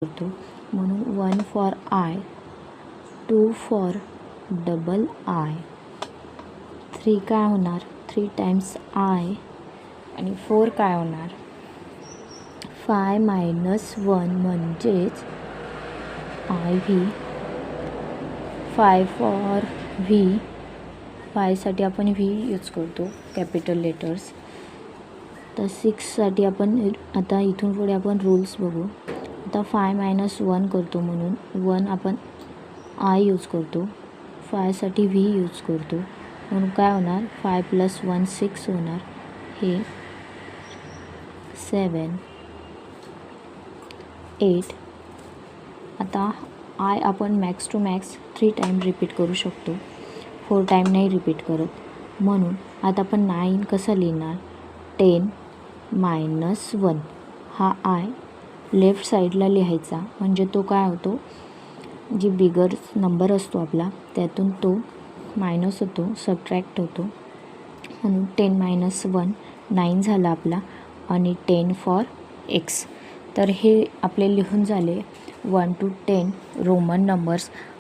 करतो म्हणून 1 for I, 2 for double I, 3 काय होणार 3 टाइम्स आय आणि 4 काय होणार 5 मायनस 1 म्हणजेच आय व्ही. 5 फॉर व्ही, 5साठी आपण व्ही यूज करतो कॅपिटल लेटर्स. तर 6साठी आपण आता इथून पुढे आपण रूल्स बघू. आता 5 मायनस 1 करतो म्हणून 1 आपण आय यूज करतो. 5साठी व्ही यूज करतो म्हणून काय होणार 5 प्लस 1 6 होणार. हे 7 8. आता आय आपण max to max 3 time repeat करू शकतो, 4 टाईम नाही रिपीट करत. म्हणून आता आपण 9 कसं लिहिणार 10 मायनस 1. हा आय लेफ्ट साईडला लिहायचा म्हणजे तो काय होतो जी बिगर नंबर असतो आपला त्यातून तो मायनस होतो, सबट्रॅक्ट होतो. म्हणून 10 मायनस 1 9 झाला आपला आणि 10 फॉर एक्स. तर हे आपले लिहून झाले 1 to 10 रोमन नंबर्स.